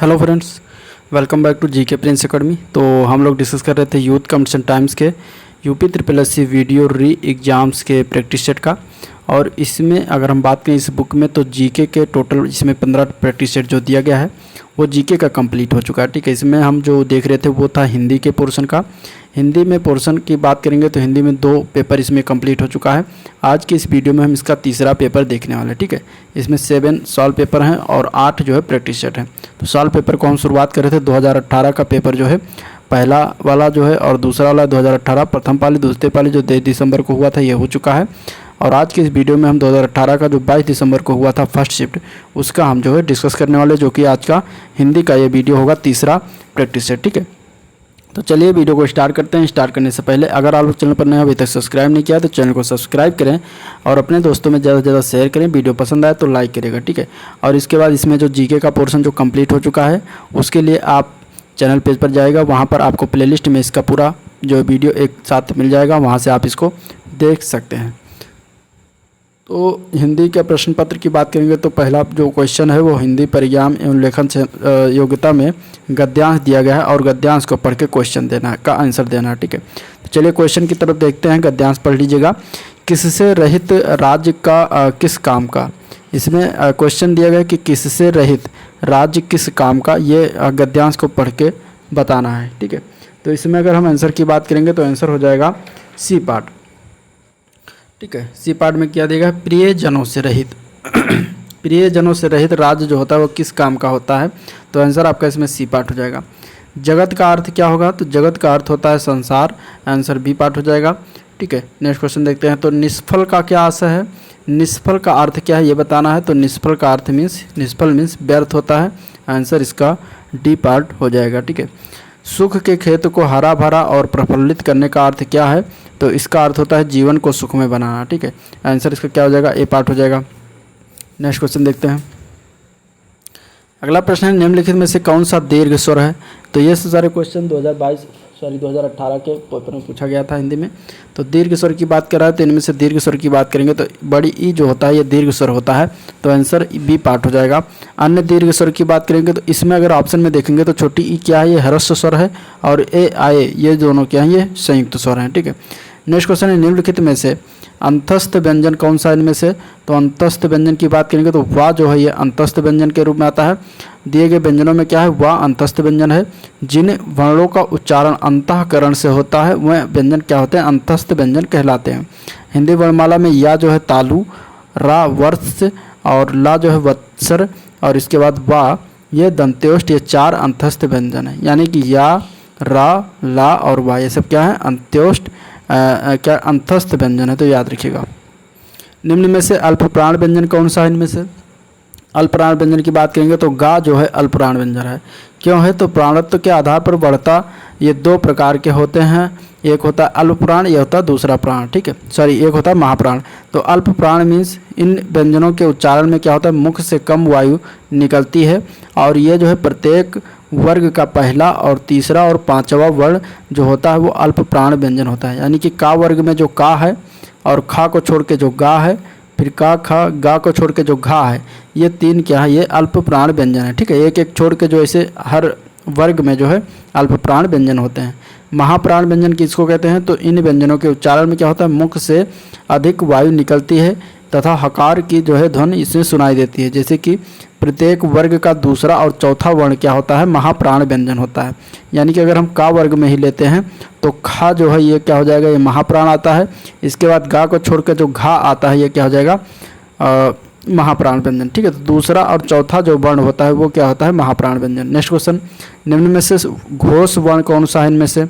Hello friends, welcome back to GK Prince Academy. तो हम लोग डिस्कस कर रहे थे यूथ कंपटीशन टाइम्स के UP SSC VDO re exams के प्रैक्टिस सेट का। और इसमें अगर हम बात करें इस बुक में तो जीके के टोटल इसमें 15 प्रैक्टिस सेट जो दिया गया है वो जीके का कंप्लीट हो चुका है। ठीक है, इसमें हम जो देख रहे थे वो था हिंदी के पोर्शन का। हिंदी में पोर्शन की बात करेंगे तो हिंदी में 2 पेपर इसमें कंप्लीट हो चुका है। आज की इस वीडियो में हम इसका तीसरा पेपर देखने वाले हैं। ठीक है, इसमें 7 सॉल्व पेपर हैं और 8 जो है प्रैक्टिस सेट हैं। तो सॉल्व पेपर को हम शुरुआत कर रहे थे 2018 का पेपर जो है पहला वाला जो है और दूसरा वाला 2018 प्रथम पाली दूसरे पाली जो 23 दिसंबर को हुआ था ये हो चुका है। और आज के इस वीडियो में हम 2018 का जो 22 दिसंबर को हुआ था फर्स्ट शिफ्ट उसका हम जो है डिस्कस करने वाले, जो कि आज का हिंदी का ये वीडियो होगा तीसरा प्रैक्टिस सेट। ठीक है, तो चलिए वीडियो को स्टार्ट करते हैं। स्टार्ट करने से पहले अगर आप लोग चैनल पर नए अभी तक सब्सक्राइब नहीं किया तो चैनल को सब्सक्राइब करें और अपने दोस्तों में ज़्यादा से ज़्यादा शेयर करें। वीडियो पसंद आए तो लाइक करेगा। ठीक है, और इसके बाद इसमें जो जीके का पोर्शन जो कंप्लीट हो चुका है उसके लिए आप चैनल पेज पर जाएगा, वहाँ पर आपको प्लेलिस्ट में इसका पूरा जो वीडियो एक साथ मिल जाएगा, वहाँ से आप इसको देख सकते हैं। तो हिंदी के प्रश्न पत्र की बात करेंगे तो पहला जो क्वेश्चन है वो हिंदी परिज्ञान एवं लेखन योग्यता में गद्यांश दिया गया है और गद्यांश को पढ़ के क्वेश्चन देना है का आंसर देना है। ठीक है, तो चलिए क्वेश्चन की तरफ देखते हैं। गद्यांश पढ़ लीजिएगा। किससे रहित राज्य का किस काम का, इसमें क्वेश्चन दिया गया कि किससे रहित राज्य किस काम का, ये गद्यांश को पढ़ के बताना है। ठीक है, तो इसमें अगर हम आंसर की बात करेंगे तो आंसर हो जाएगा सी पार्ट। ठीक है, सी पार्ट में क्या देगा, प्रियजनों से रहित प्रियजनों से रहित राज्य जो होता है वो किस काम का होता है, तो आंसर आपका इसमें सी पार्ट हो जाएगा। जगत का अर्थ क्या होगा, तो जगत का अर्थ होता है संसार, आंसर बी पार्ट हो जाएगा। ठीक है, नेक्स्ट क्वेश्चन देखते हैं। तो निष्फल का क्या आशय है, निष्फल का अर्थ क्या है ये बताना है। तो निष्फल का अर्थ निष्फल मीन्स व्यर्थ होता है, आंसर इसका डी पार्ट हो जाएगा। ठीक है, सुख के खेत को हरा भरा और प्रफुल्लित करने का अर्थ क्या है, तो इसका अर्थ होता है जीवन को सुखमय बनाना। ठीक है, आंसर इसका क्या हो जाएगा, ए पार्ट हो जाएगा। नेक्स्ट क्वेश्चन देखते हैं। अगला प्रश्न है निम्नलिखित में से कौन सा दीर्घ स्वर है। तो ये सारे क्वेश्चन 2018 के पेपर में पूछा गया था हिंदी में। तो दीर्घ स्वर की बात कर रहा है तो इनमें से दीर्घ स्वर की बात करेंगे तो बड़ी ई जो होता है ये दीर्घ स्वर होता है, तो आंसर बी पार्ट हो जाएगा। अन्य दीर्घ स्वर की बात करेंगे तो इसमें अगर ऑप्शन में देखेंगे तो छोटी ई क्या है, ये ह्रस्व स्वर है, और ए आए ये दोनों क्या है, ये संयुक्त स्वर हैं। ठीक है, नेक्स्ट क्वेश्चन है निम्नलिखित में से अंतस्थ व्यंजन कौन सा इनमें से, तो अंतस्थ व्यंजन की बात करेंगे तो वाह जो है ये अंतस्थ व्यंजन के रूप में आता है। दिए गए व्यंजनों में क्या है, वाह अंतस्थ व्यंजन है। जिन वर्णों का उच्चारण अंतःकरण से होता है वह व्यंजन क्या होते हैं, अंतस्थ व्यंजन कहलाते हैं। हिंदी वर्णमाला में या जो है तालु, रा वर्ष और ला जो है वत्सर और इसके बाद वाह ये दंत्योष्ट, ये 4 अंतस्थ व्यंजन है। यानी कि या, रा, ला और वाह ये सब क्या है, अंत्योष्ट क्या अंतस्थ व्यंजन है, तो याद रखिएगा। निम्न में से अल्पप्राण व्यंजन कौन सा है इनमें से, अल्पप्राण व्यंजन की बात करेंगे तो गा जो है अल्पप्राण व्यंजन है। क्यों है, तो प्राणत्व के आधार पर बढ़ता ये 2 प्रकार के होते हैं, एक होता है अल्पप्राण, ये होता है दूसरा प्राण। ठीक है, सॉरी एक होता है महाप्राण। तो अल्पप्राण मीन्स इन व्यंजनों के उच्चारण में क्या होता है, मुख से कम वायु निकलती है और ये जो है प्रत्येक वर्ग का पहला और तीसरा और 5वां वर्ण जो होता है वो अल्पप्राण व्यंजन होता है। यानी कि का वर्ग में जो का है और खा को छोड़ के जो गा है, फिर का खा गा को छोड़ के जो घा है, ये 3 क्या है, ये अल्पप्राण व्यंजन है। ठीक है, एक एक छोड़ के जो ऐसे हर वर्ग में जो है अल्पप्राण व्यंजन होते हैं। महाप्राण व्यंजन किसको कहते हैं, तो इन व्यंजनों के उच्चारण में क्या होता है, मुख से अधिक वायु निकलती है तथा हकार की जो है ध्वनि इसमें सुनाई देती है। जैसे कि प्रत्येक वर्ग का दूसरा और चौथा वर्ण क्या होता है, महाप्राण व्यंजन होता है। यानी कि अगर हम का वर्ग में ही लेते हैं तो खा जो है ये क्या हो जाएगा, ये महाप्राण आता है। इसके बाद गा को छोड़कर जो घा आता है ये क्या हो जाएगा, महाप्राण व्यंजन। ठीक है, तो दूसरा और चौथा जो वर्ण होता है वो क्या होता है, महाप्राण व्यंजन। नेक्स्ट क्वेश्चन, निम्न में से घोष वर्ण कौन सा है इनमें से,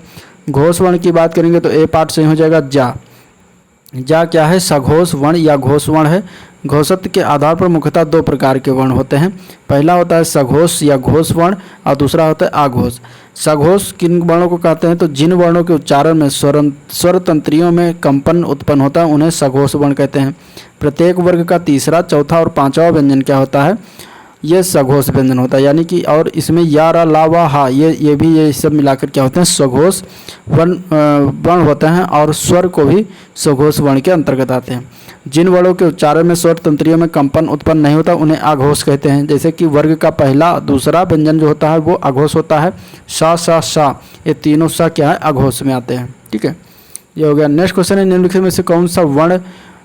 घोष वर्ण की बात करेंगे तो ए पार्ट से हो जाएगा जा। जा क्या है, सघोष वर्ण या घोष वर्ण है। घोषत्व के आधार पर मुख्यतः 2 प्रकार के वर्ण होते हैं। पहला होता है सघोष या घोष वर्ण और दूसरा होता है आघोष। सघोष किन वर्णों को कहते हैं, तो जिन वर्णों के उच्चारण में स्वर तंत्रियों में कंपन उत्पन्न होता है उन्हें सघोष वर्ण कहते हैं। प्रत्येक वर्ग का तीसरा, चौथा और 5वां व्यंजन क्या होता है, ये सघोष व्यंजन होता है, यानी कि और इसमें या रा ला वा हा ये सब मिलाकर क्या होते हैं, सघोष वर्ण होते हैं और स्वर को भी सघोष वर्ण के अंतर्गत आते हैं। जिन वर्णों के उच्चारण में स्वर तंत्रियों में कंपन उत्पन्न नहीं होता उन्हें अघोष कहते हैं। जैसे कि वर्ग का पहला दूसरा व्यंजन जो होता है वो अघोष होता है। सा सा सा ये तीनों सा क्या है, अघोष में आते हैं। ठीक है, ये हो गया। नेक्स्ट क्वेश्चन है, निम्नलिखित में से कौन सा वर्ण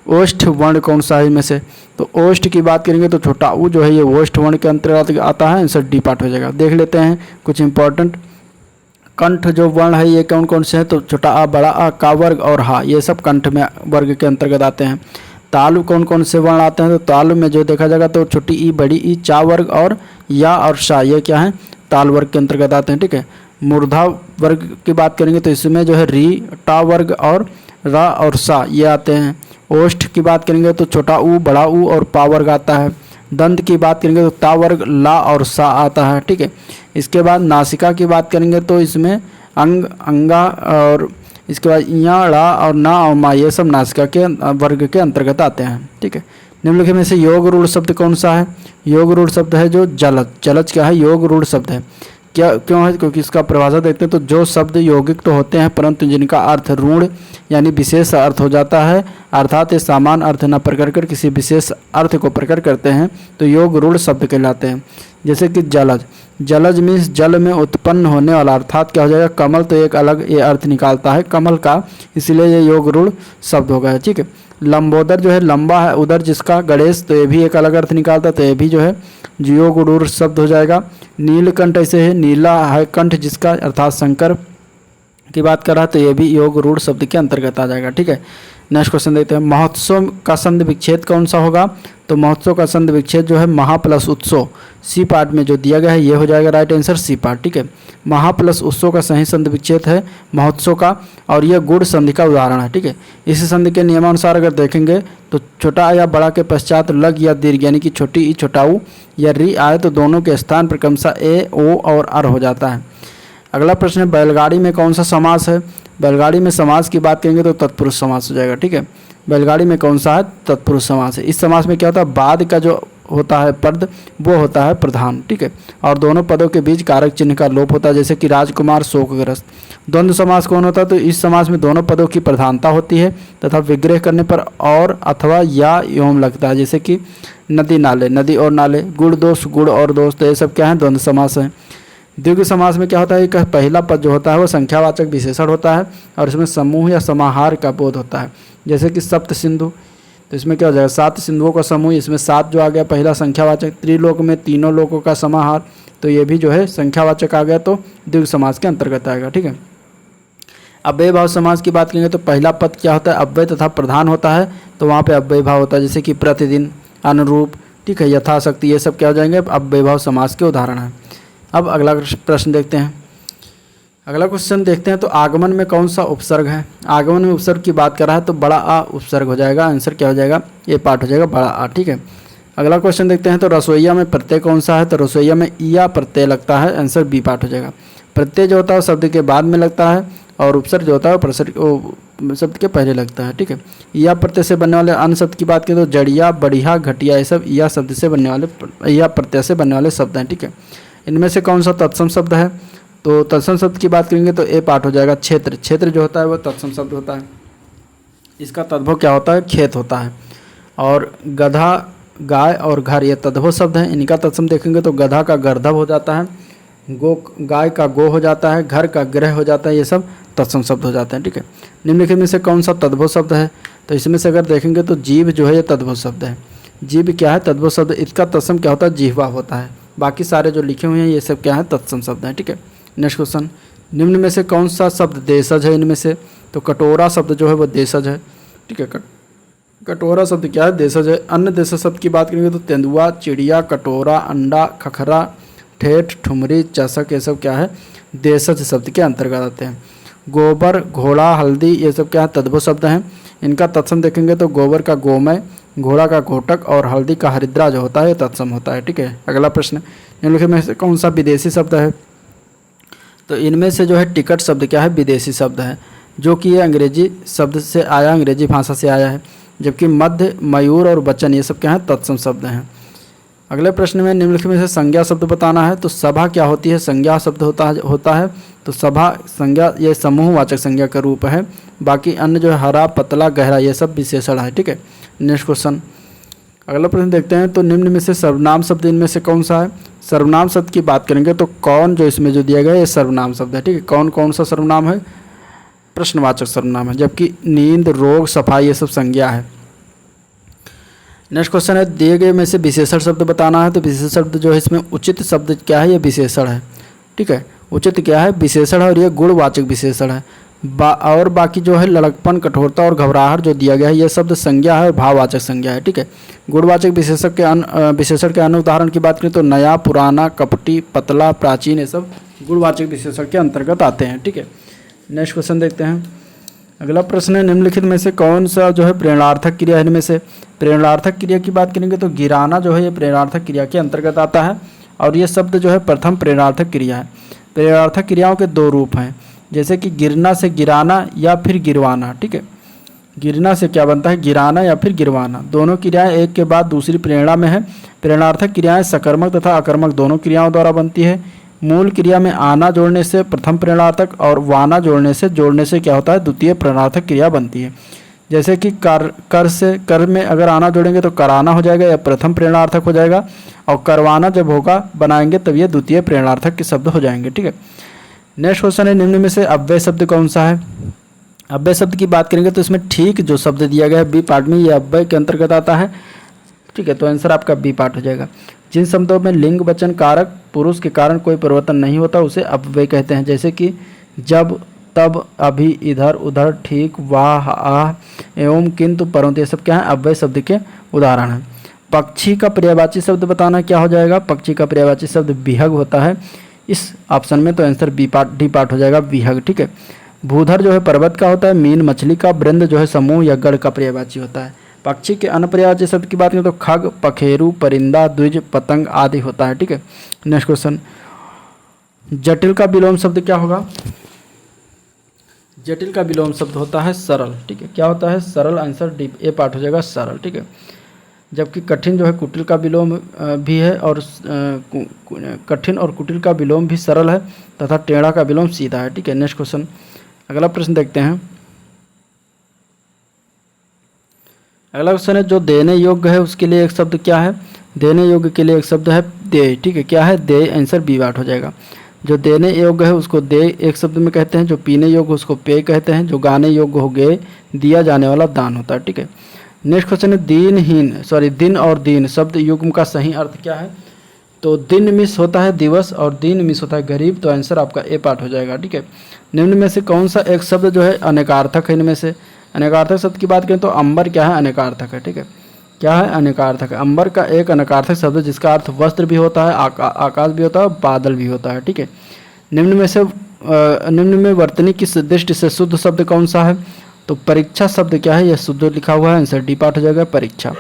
ओष्ठ वर्ण कौन सा है इनमें से? तो ओष्ठ की बात करेंगे तो छोटा ऊ जो है ये ओष्ठ वर्ण के अंतर्गत आता है। आंसर डी पार्ट हो जाएगा। देख लेते हैं कुछ इंपॉर्टेंट। कंठ जो वर्ण है ये कौन कौन से हैं? तो छोटा आ, बड़ा आ, का वर्ग और हा ये सब कंठ में वर्ग के अंतर्गत आते हैं। तालु कौन कौन से वर्ण आते हैं? तो तालु में जो देखा जाएगा तो छोटी ई, बड़ी ई, चा वर्ग और या और शा ये क्या है, ताल वर्ग के अंतर्गत आते हैं। ठीक है, मूर्धा वर्ग की बात करेंगे तो इसमें जो है री, टा वर्ग और रा और सा ये आते हैं। ओष्ठ की बात करेंगे तो छोटा ऊ, बड़ा ऊ और पा वर्ग आता है। दंत की बात करेंगे तो ता वर्ग, ला और सा आता है। ठीक है, इसके बाद नासिका की बात करेंगे तो इसमें अंग, अंगा और इसके बाद या, ड़ा और ना और मा ये सब नासिका के वर्ग के अंतर्गत आते हैं। ठीक है, निम्नलिखित में से योग रूढ़ शब्द कौन सा है? योग रूढ़ शब्द है जो जलज। जलज क्या है? योग रूढ़ शब्द है। क्या क्यों है? क्योंकि इसका परिभाषा देखते हैं तो जो शब्द यौगिक तो होते हैं परंतु जिनका अर्थ रूढ़ यानी विशेष अर्थ हो जाता है, अर्थात ये समान अर्थ न प्रकट कर किसी विशेष अर्थ को प्रकट करते हैं तो योग रूढ़ शब्द कहलाते हैं। जैसे कि जलज, जलज मीन्स जल में उत्पन्न होने वाला, अर्थात क्या हो जाएगा, कमल तो एक अलग ये अर्थ निकालता है कमल का, इसलिए ये योग रूढ़ शब्द हो गया। ठीक है, लंबोदर जो है लंबा है उदर जिसका, गणेश तो ये भी एक अलग अर्थ निकालता है तो ये भी जो है योग रूढ़ शब्द हो जाएगा। नीलकंठ ऐसे है, नीला है कंठ जिसका, अर्थात शंकर की बात कर रहा है तो ये भी योग रूढ़ शब्द के अंतर्गत आ जाएगा। ठीक है, नेक्स्ट क्वेश्चन देखते हैं। महोत्सव का संधि विच्छेद कौन सा होगा? तो महोत्सव का संधि विच्छेद जो है महा प्लस उत्सव, सी पार्ट में जो दिया गया है ये हो जाएगा राइट आंसर, सी पार्ट। ठीक है, महा प्लस उत्सव का सही संधि विच्छेद है महोत्सव का और यह गुण संधि का उदाहरण है। ठीक है, इस संधि के नियमानुसार अगर देखेंगे तो छोटा या बड़ा के पश्चात लग या दीर्घ यानी कि छोटी ई, छोटा ऊ या री आए तो दोनों के स्थान पर क्रमशः ए, ओ और अर हो जाता है। अगला प्रश्न है, बैलगाड़ी में कौन सा समास है? बैलगाड़ी में समास की बात करेंगे तो तत्पुरुष समास हो जाएगा। ठीक है, बैलगाड़ी में कौन सा है? तत्पुरुष समास है। इस समास में क्या होता है, बाद का जो होता है पद वो होता है प्रधान। ठीक है, और दोनों पदों के बीच कारक चिन्ह का लोप होता है, जैसे कि राजकुमार शोकग्रस्त। द्वंद्व समास कौन होता है? तो इस समास में दोनों पदों की प्रधानता होती है तथा विग्रह करने पर और अथवा या एवं लगता है, जैसे कि नदी नाले, नदी और नाले, गुड़ दोष, गुड़ और दोष, तो ये सब क्या है, द्वंद्व समास है। द्विगु समास में क्या होता है, पहला पद जो होता है वो संख्यावाचक विशेषण होता है और इसमें समूह या समाहार का बोध होता है, जैसे कि सप्त सिंधु, तो इसमें क्या हो जाएगा, 7 सिंधुओं का समूह, इसमें 7 जो आ गया पहला संख्यावाचक। त्रिलोक में तीनों लोकों का समाहार, तो ये भी जो है संख्यावाचक आ गया तो द्विगु समास के अंतर्गत आएगा। ठीक है, अव्यय भाव समास की बात करेंगे तो पहला पद क्या होता है, अव्यय तथा प्रधान होता है, तो वहाँ पे अव्यय भाव होता है, जैसे कि प्रतिदिन, अनुरूप, ठीक है, यथाशक्ति, ये सब क्या हो जाएंगे, अव्यय भाव समास के उदाहरण हैं। अब अगला प्रश्न देखते हैं। अगला क्वेश्चन देखते हैं, तो आगमन में कौन सा उपसर्ग है? आगमन में उपसर्ग की बात कर रहा है तो बड़ा आ उपसर्ग हो जाएगा, आंसर क्या हो जाएगा, ये पार्ट हो जाएगा बड़ा आ। ठीक है, अगला क्वेश्चन देखते हैं, तो रसोईया में प्रत्यय कौन सा है? तो रसोईया में ईया प्रत्यय लगता है, आंसर बी पार्ट हो जाएगा। प्रत्यय जो होता है शब्द के बाद में लगता है और उपसर्ग जो होता है शब्द के पहले लगता है। ठीक है, ईया प्रत्यय से बनने वाले अन्य शब्द की बात करें तो जड़िया, बढ़िया, घटिया, ये सब ईया शब्द से बनने वाले, ईया प्रत्यय से बनने वाले शब्द हैं। ठीक है, इनमें से कौन सा तत्सम शब्द है? तो तत्सम शब्द की बात करेंगे तो ए पार्ट हो जाएगा, क्षेत्र। क्षेत्र जो होता है वह तत्सम शब्द होता है, इसका तद्भव क्या होता है, खेत होता है। और गधा, गाय और घर ये तद्भव शब्द हैं, इनका तत्सम देखेंगे तो गधा का गर्धव हो जाता है, गाय का गो हो जाता है, घर का ग्रह हो जाता है, ये सब तत्सम शब्द हो जाते हैं। ठीक है, निम्नलिखित में से कौन सा तद्भव शब्द है? तो इसमें से अगर देखेंगे तो जीव जो है ये तद्भव शब्द है। जीव क्या है, तद्भव शब्द, इसका तत्सम क्या होता है, जिह्वा होता है। बाकी सारे जो लिखे हुए हैं ये सब क्या है, तत्सम शब्द हैं। ठीक है, नेक्स्ट क्वेश्चन, निम्न में से कौन सा शब्द देशज है? इनमें से तो कटोरा शब्द जो है वो देशज है। ठीक है, कटोरा शब्द क्या है, देशज है। अन्य देशज शब्द की बात करेंगे तो तेंदुआ, चिड़िया, कटोरा, अंडा, खखरा, ठेठ, ठुमरी, चषक, ये सब क्या है, देशज शब्द के अंतर्गत आते हैं। गोबर, घोड़ा, हल्दी, ये सब क्या है, तद्भव शब्द हैं। इनका तत्सम देखेंगे तो गोबर का गोमय, घोड़ा का घोटक और हल्दी का हरिद्रा जो होता है तत्सम होता है। ठीक है, अगला प्रश्न, निम्नलिखित में से कौन सा विदेशी शब्द है? तो इनमें से जो है टिकट शब्द क्या है, विदेशी शब्द है, जो कि ये अंग्रेजी शब्द से आया, अंग्रेजी भाषा से आया है। जबकि मध्य, मयूर और वचन ये सब क्या है, तत्सम शब्द हैं। अगले प्रश्न में निम्नलिखित में से संज्ञा शब्द बताना है। तो सभा क्या होती है? संज्ञा शब्द होता है। तो सभा संज्ञा ये समूहवाचक संज्ञा का रूप है। बाकी अन्य जो है हरा, पतला, गहरा ये सब विशेषण है। ठीक है, नेक्स्ट क्वेश्चन। अगला प्रश्न देखते हैं। तो निम्न में से सर्वनाम शब्द इनमें से कौन सा है? सर्वनाम शब्द की बात करेंगे तो कौन जो इसमें जो दिया गया है ये सर्वनाम शब्द है। ठीक है, कौन कौन सा सर्वनाम है? प्रश्नवाचक सर्वनाम है। जबकि नींद, रोग, सफाई ये सब संज्ञा है। नेक्स्ट क्वेश्चन है, दिए गए में से विशेषण शब्द बताना है। तो विशेषण शब्द जो है इसमें उचित शब्द क्या है? ये विशेषण है। ठीक है, उचित क्या है? विशेषण है और ये गुणवाचक विशेषण है। और बाकी जो है लड़कपन, कठोरता और घबराहट जो दिया गया है ये शब्द संज्ञा है और भाववाचक संज्ञा है। ठीक है, गुणवाचक विशेषण के अन्य उदाहरण की बात करें तो नया, पुराना, कपटी, पतला, प्राचीन ये सब गुणवाचक विशेषण के अंतर्गत आते हैं। ठीक है, नेक्स्ट क्वेश्चन देखते हैं। अगला प्रश्न है, निम्नलिखित में से कौन सा जो है प्रेरणार्थक क्रिया है? इनमें से प्रेरणार्थक क्रिया की बात करेंगे तो गिराना जो है ये प्रेरणार्थक क्रिया के अंतर्गत आता है और ये शब्द जो है प्रथम प्रेरणार्थक क्रिया है। प्रेरणार्थक क्रियाओं के दो रूप हैं, जैसे कि गिरना से गिराना या फिर गिरवाना। ठीक है, गिरना से क्या बनता है? गिराना या फिर गिरवाना। दोनों क्रियाएं एक के बाद दूसरी प्रेरणा में है। प्रेरणार्थक क्रियाएं सकर्मक तथा अकर्मक दोनों क्रियाओं द्वारा बनती है। मूल क्रिया में आना जोड़ने से प्रथम प्रेरणार्थक और वाना जोड़ने से क्या होता है? द्वितीय प्रेरणार्थक क्रिया बनती है। जैसे कि कर में अगर आना जोड़ेंगे तो कराना हो जाएगा, यह प्रथम प्रेरणार्थक हो जाएगा, और करवाना जब होगा बनाएंगे तब ये द्वितीय प्रेरणार्थक के शब्द हो जाएंगे। ठीक है, नेक्स्ट क्वेश्चन है, निम्न में से अव्यय शब्द कौन सा है? अव्यय शब्द की बात करेंगे तो इसमें ठीक जो शब्द दिया गया है बी पार्ट में ये अव्यय के अंतर्गत आता है। ठीक है, तो आंसर आपका बी पार्ट हो जाएगा। जिन शब्दों में लिंग, वचन, कारक, पुरुष के कारण कोई परिवर्तन नहीं होता उसे अव्यय कहते हैं। जैसे कि जब, तब, अभी, इधर, उधर, ठीक, वाह, आह, एवं, किंतु, परंतु ये सब क्या है? अव्यय शब्द के उदाहरण हैं। पक्षी का पर्यायवाची शब्द बताना क्या हो जाएगा? पक्षी का पर्यायवाची शब्द विहग होता है इस ऑप्शन में, तो आंसर डी पार्ट हो जाएगा, विहग। ठीक है, भूधर जो है पर्वत का होता है। मीन मछली का। वृंद जो है समूह या गढ़ का पर्यायवाची होता है। पक्षी के अन्य पर्यायवाची शब्द की बात करें तो खग, पखेरु, परिंदा, द्विज, पतंग आदि होता है। ठीक है, नेक्स्ट क्वेश्चन। जटिल का विलोम शब्द क्या होगा? जटिल का विलोम शब्द होता है सरल। ठीक है, क्या होता है? सरल। आंसर डी ए पार्ट हो जाएगा, सरल। ठीक है, जबकि कठिन जो है कुटिल का विलोम भी है और कठिन और कुटिल का विलोम भी सरल है तथा टेढ़ा का विलोम सीधा है। ठीक है, नेक्स्ट क्वेश्चन। अगला प्रश्न देखते हैं। अगला क्वेश्चन है, जो देने योग्य है उसके लिए एक शब्द क्या है? देने योग्य के लिए एक शब्द है दे। ठीक है, क्या है? दे। आंसर बी पार्ट हो जाएगा। जो देने योग्य है उसको दे एक शब्द में कहते हैं। जो पीने योग्य उसको पेय कहते हैं। जो गाने योग्य हो गए, दिया जाने वाला दान होता है। ठीक है, नेक्स्ट क्वेश्चन है, दिन और दीन शब्द युग्म का सही अर्थ क्या है? तो दिन मिस होता है दिवस और दीन मिस होता है गरीब, तो आंसर आपका ए पार्ट हो जाएगा। ठीक है, निम्न में से कौन सा एक शब्द जो है अनेकार्थक है? इनमें से अनेकार्थक शब्द की बात करें तो अंबर क्या है? अनेकार्थक है। ठीक है, क्या है? अनेकार्थक है। अंबर का एक अनेकार्थक शब्द जिसका अर्थ वस्त्र भी होता है, आकाश भी होता है, बादल भी होता है। ठीक है, निम्न में वर्तनी की दृष्टि से शुद्ध शब्द कौन सा है? तो परीक्षा शब्द क्या है? यह शुद्ध लिखा हुआ है, आंसर डी पार्ट हो जाएगा, परीक्षा।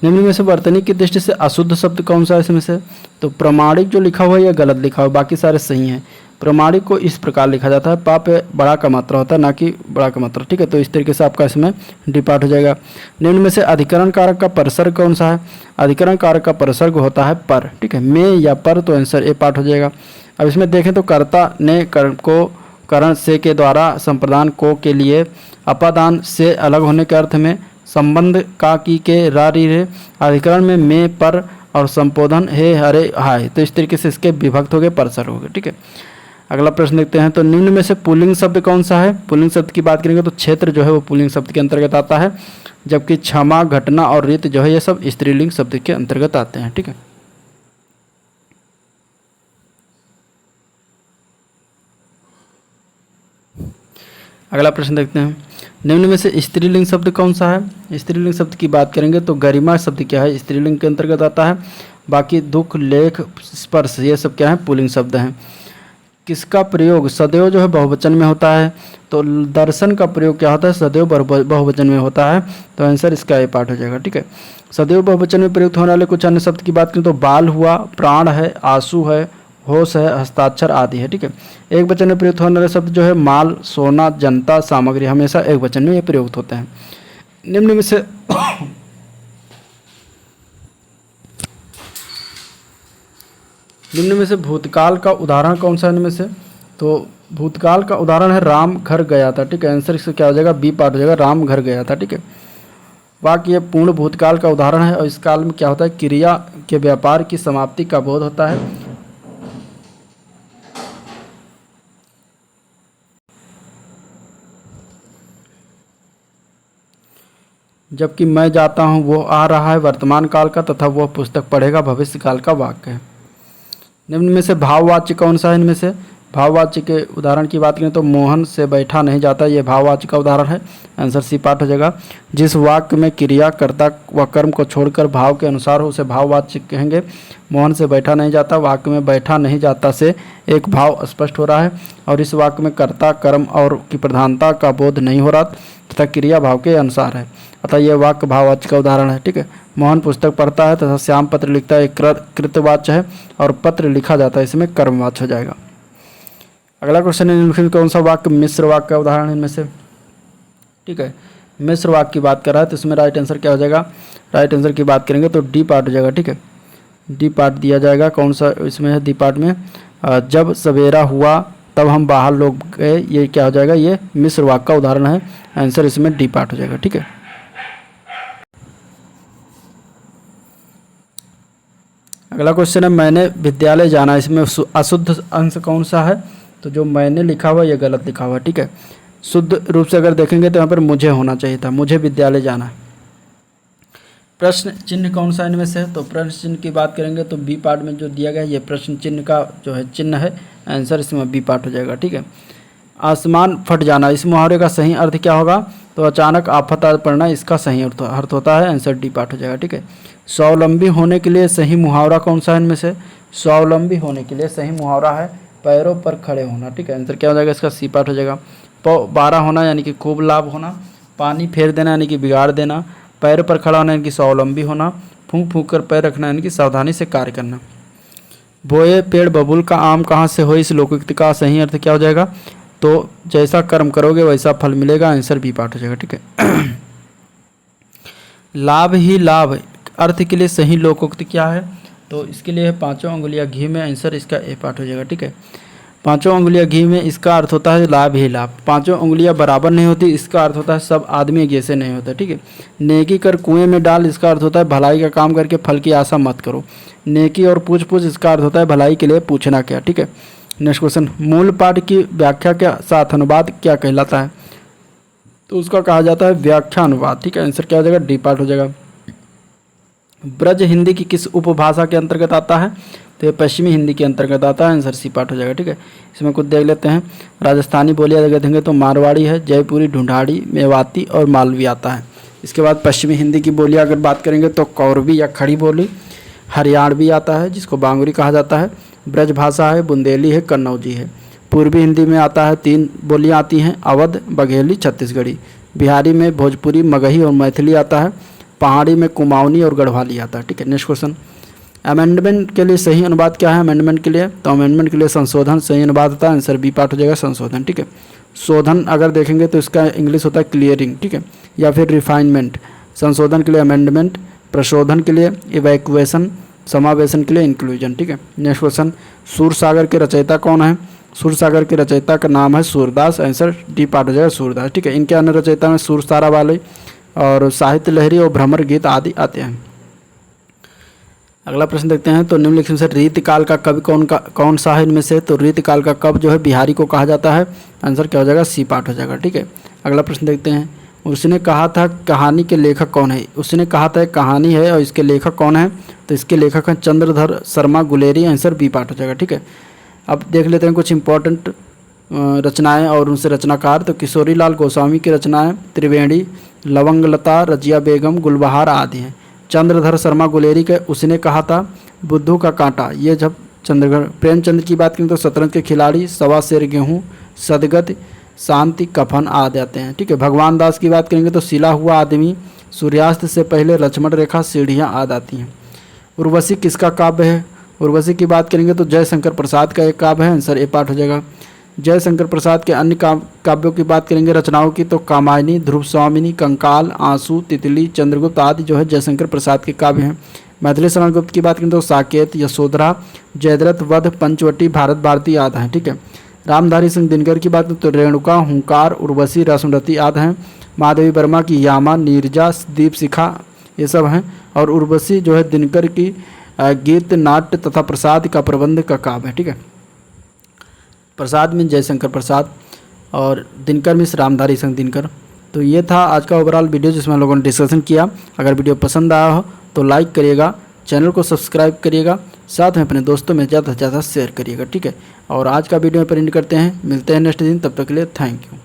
निम्न में से वर्तनी की दृष्टि से अशुद्ध शब्द कौन सा है इसमें से? तो प्रमाणिक जो लिखा हुआ है यह गलत लिखा हुआ है, बाकी सारे सही हैं। प्रमाणिक को इस प्रकार लिखा जाता है, पा पे बड़ा का मात्रा होता है, ना कि बड़ा का मात्रा। ठीक है, तो इस तरीके से आपका इसमें डी पार्ट हो जाएगा। निम्न में से अधिकरण कारक का परसर्ग कौन सा है? अधिकरण कारक का परसर्ग होता है पर। ठीक है, में या पर, तो आंसर ए पार्ट हो जाएगा। अब इसमें देखें तो कर्ता ने करण से के द्वारा संप्रदान को के लिए अपादान से अलग होने के अर्थ में संबंध का की के रा री रे, अधिकरण में पर और संबोधन हे हरे हाय, तो इस तरीके से इसके विभक्त हो गए, परसर्ग हो गए। ठीक है, अगला प्रश्न देखते हैं। तो निम्न में से पुल्लिंग शब्द कौन सा है? पुल्लिंग शब्द की बात करेंगे तो क्षेत्र जो है वो पुल्लिंग शब्द के अंतर्गत आता है, जबकि क्षमा, घटना और रीत जो है ये सब स्त्रीलिंग शब्द के अंतर्गत आते हैं। ठीक है, अगला प्रश्न देखते हैं। निम्न में से स्त्रीलिंग शब्द कौन सा है? स्त्रीलिंग शब्द की बात करेंगे तो गरिमा शब्द क्या है? स्त्रीलिंग के अंतर्गत आता है। बाकी दुख, लेख, स्पर्श ये सब क्या है? पुल्लिंग शब्द हैं। किसका प्रयोग सदैव जो है बहुवचन में होता है? तो दर्शन का प्रयोग क्या होता है? सदैव बहुवचन में होता है, तो आंसर इसका ए पार्ट हो जाएगा। ठीक है, सदैव बहुवचन में प्रयुक्त होने वाले कुछ अन्य शब्द की बात करें तो बाल हुआ, प्राण है, आंसू है, होश है, हस्ताक्षर आदि है। ठीक है, एक वचन में प्रयुक्त होने वाले शब्द जो है माल, सोना, जनता, सामग्री, हमेशा एक वचन में ये प्रयुक्त होते हैं। निम्न में से भूतकाल का उदाहरण कौन सा है इनमें से? तो भूतकाल का उदाहरण है राम घर गया था। ठीक है, आंसर इसका क्या हो जाएगा? बी पार्ट हो जाएगा, राम घर गया था। ठीक है, वाक्य ये पूर्ण भूतकाल का उदाहरण है और इस काल में क्या होता है? क्रिया के व्यापार की समाप्ति का बोध होता है। जबकि मैं जाता हूँ वो आ रहा है वर्तमान काल का, तथा वह पुस्तक पढ़ेगा भविष्य काल का वाक्य है। निम्न में से भाववाच्य कौन सा है? इनमें से भाववाच्य के उदाहरण की बात करें तो मोहन से बैठा नहीं जाता, ये भाववाच्य का उदाहरण है। आंसर सी पार्ट हो जाएगा। जिस वाक्य में क्रिया कर्ता व कर्म को छोड़कर भाव के अनुसार हो उसे भाववाच्य कहेंगे। मोहन से बैठा नहीं जाता वाक्य में बैठा नहीं जाता से एक भाव स्पष्ट हो रहा है और इस वाक्य में कर्ता कर्म और की प्रधानता का बोध नहीं हो रहा तथा क्रिया भाव के अनुसार है, अतः यह वाक्य भाववाच्य का उदाहरण है। ठीक है, मोहन पुस्तक पढ़ता है तथा श्याम पत्र लिखता है, एक कृतवाच्य है और पत्र लिखा जाता है, इसमें कर्मवाच्य हो जाएगा। अगला क्वेश्चन है निम्नलिखित कौन सा वाक्य मिश्र वाक्य का उदाहरण है इनमें से? ठीक है, मिश्र वाक्य की बात कर रहा है तो इसमें राइट आंसर क्या हो जाएगा? राइट आंसर की बात करेंगे तो डी पार्ट हो जाएगा। ठीक है, डी पार्ट दिया जाएगा। कौन सा इसमें है डी पार्ट में? जब सवेरा हुआ तब हम बाहर लोग गए, ये क्या हो जाएगा? ये मिश्र वाक्य का उदाहरण है। आंसर इसमें डी पार्ट हो जाएगा। ठीक है, अगला क्वेश्चन है मैंने विद्यालय जाना, इसमें अशुद्ध अंश कौन सा है? तो जो मैंने लिखा हुआ ये गलत लिखा हुआ। ठीक है, शुद्ध रूप से अगर देखेंगे तो यहाँ पर मुझे होना चाहिए था, मुझे विद्यालय जाना। प्रश्न चिन्ह कौन सा इनमें से है? तो प्रश्न चिन्ह की बात करेंगे तो बी पार्ट में जो दिया गया है ये प्रश्न चिन्ह का जो है चिन्ह है, आंसर इसमें बी पार्ट हो जाएगा। ठीक है, आसमान फट जाना, इस मुहावरे का सही अर्थ क्या होगा? तो अचानक आफत आ पड़ना इसका सही अर्थ होता है, आंसर डी पार्ट हो जाएगा। ठीक है, स्वावलंबी होने के लिए सही मुहावरा कौन सा है इनमें से? स्वावलंबी होने के लिए सही मुहावरा है पैरों पर खड़े होना। ठीक है, आंसर क्या हो जाएगा? इसका सी पार्ट हो जाएगा। 12 होना यानी कि खूब लाभ होना, पानी फेर देना यानी कि बिगाड़ देना, पैर पर खड़ा होना यानी कि स्वावलंबी होना, फूंक फूंक कर पैर रखना यानी कि सावधानी से कार्य करना। बोए पेड़ बबूल का आम कहाँ से हो, इस लोकोक्ति का सही अर्थ क्या हो जाएगा? तो जैसा कर्म करोगे वैसा फल मिलेगा, आंसर बी पार्ट हो जाएगा। ठीक है, लाभ ही लाभ अर्थ के लिए सही लोकोक्ति क्या है? तो इसके लिए है 5 उंगलियां घी में, आंसर इसका ए पार्ट हो जाएगा। ठीक है, 5 उंगलियां घी में इसका अर्थ होता है लाभ ही लाभ। 5 उंगलियां बराबर नहीं होती, इसका अर्थ होता है सब आदमी एक जैसे नहीं होते। ठीक है, नेकी कर कुएं में डाल, इसका अर्थ होता है भलाई का काम करके फल की आशा मत करो। नेकी और पूछ पूछ, इसका अर्थ होता है भलाई के लिए पूछना क्या। ठीक है, नेक्स्ट क्वेश्चन, मूल पाठ की व्याख्या के साथ अनुवाद क्या कहलाता है? तो उसका कहा जाता है व्याख्या अनुवाद। ठीक है, आंसर क्या हो जाएगा? डी पार्ट हो जाएगा। ब्रज हिंदी की किस उपभाषा के अंतर्गत आता है? तो ये पश्चिमी हिंदी के अंतर्गत आता है, आंसर सी पार्ट हो जाएगा। ठीक है, इसमें कुछ देख लेते हैं। राजस्थानी बोलियाँ अगर देखेंगे तो मारवाड़ी है, जयपुरी, ढूंढाड़ी, मेवाती और मालवी आता है। इसके बाद पश्चिमी हिंदी की बोलियाँ अगर बात करेंगे तो कौरवी या खड़ी बोली, हरियाणवी आता है जिसको बांगुरी कहा जाता है, ब्रज भाषा है, बुंदेली है, कन्नौजी है। पूर्वी हिंदी में आता है 3 बोलियाँ आती हैं, अवध, बघेली, छत्तीसगढ़ी। बिहारी में भोजपुरी, मगही और मैथिली आता है। पहाड़ी में कुमाऊनी और गढ़वाली आता है। ठीक है, नेक्स्ट क्वेश्चन, अमेंडमेंट के लिए सही अनुवाद क्या है? अमेंडमेंट के लिए तो अमेंडमेंट के लिए संशोधन सही अनुवाद होता है, आंसर बी पार्ट हो जाएगा संशोधन। ठीक है, शोधन अगर देखेंगे तो इसका इंग्लिश होता है क्लियरिंग। ठीक है, या फिर रिफाइनमेंट। संशोधन के लिए अमेंडमेंट, प्रशोधन के लिए इवैक्यूएशन, समावेशन के लिए इंक्लूजन। ठीक है, नेक्स्ट क्वेश्चन, सूरसागर के रचयिता कौन है? सूरसागर के रचयिता का नाम है सूरदास, आंसर डी पार्ट हो जाएगा सूरदास। ठीक है, इनके अन्य रचयिता में सूरसारा वाले और साहित्य लहरी और भ्रमर गीत आदि आते हैं। अगला प्रश्न देखते हैं। तो निम्नलिखित में से रीतिकाल का कवि कौन सा है इनमें से? तो रीतिकाल का कवि जो है बिहारी को कहा जाता है, आंसर क्या हो जाएगा? सी पार्ट हो जाएगा। ठीक है, अगला प्रश्न देखते हैं। उसने कहा था कहानी के लेखक कौन है? उसने कहा था कहानी है और इसके लेखक कौन है? तो इसके लेखक हैं Chandradhar Sharma Guleri, answer B part हो जाएगा। ठीक है, अब देख लेते हैं कुछ इंपॉर्टेंट रचनाएं और उनसे रचनाकार। तो किशोरी लाल गोस्वामी की रचनाएं त्रिवेणी, लवंगलता, रजिया बेगम, गुलबहार आदि हैं। चंद्रधर शर्मा गुलेरी के उसने कहा था, बुद्धू का कांटा, ये जब चंद्रधर। प्रेमचंद की बात करें तो शतरंज के खिलाड़ी, सवा शेर गेहूँ, सदगत, शांति, कफन आदि आते हैं। ठीक है, भगवान दास की बात करेंगे तो सिला हुआ आदमी, सूर्यास्त से पहले लक्ष्मण रेखा, सीढ़ियाँ आदि आती हैं। उर्वशी किसका काव्य है? उर्वशी की बात करेंगे तो जयशंकर प्रसाद का एक काव्य है, आंसर ए पार्ट हो जाएगा। जयशंकर प्रसाद के अन्य काव्यों की बात करेंगे रचनाओं की, तो कामायनी, ध्रुव स्वामिनी, कंकाल, आंसू, तितली, चंद्रगुप्त आदि जो है जयशंकर प्रसाद के काव्य हैं। मैथिली शरण गुप्त की बात करें तो साकेत, यशोधरा, जयद्रथ वध, पंचवटी, भारत भारती आदि हैं। ठीक है। रामधारी सिंह दिनकर की बात करें तो रेणुका, हुंकार, उर्वशी, रसमरती आदि हैं। महादेवी वर्मा की यामा, नीरजा, दीप शिखा ये सब हैं। और उर्वशी जो है दिनकर की गीत, नाट्य तथा प्रसाद का प्रबंध का काव्य है। ठीक है। प्रसाद में जयशंकर प्रसाद और दिनकर मिश्र रामधारी सिंह दिनकर। तो ये था आज का ओवरऑल वीडियो जिसमें हम लोगों ने डिस्कशन किया। अगर वीडियो पसंद आया हो तो लाइक करिएगा, चैनल को सब्सक्राइब करिएगा, साथ में अपने दोस्तों में ज़्यादा से ज़्यादा शेयर करिएगा। ठीक है। और आज का वीडियो में एंड करते हैं, मिलते हैं नेक्स्ट दिन, तब तक के लिए थैंक यू।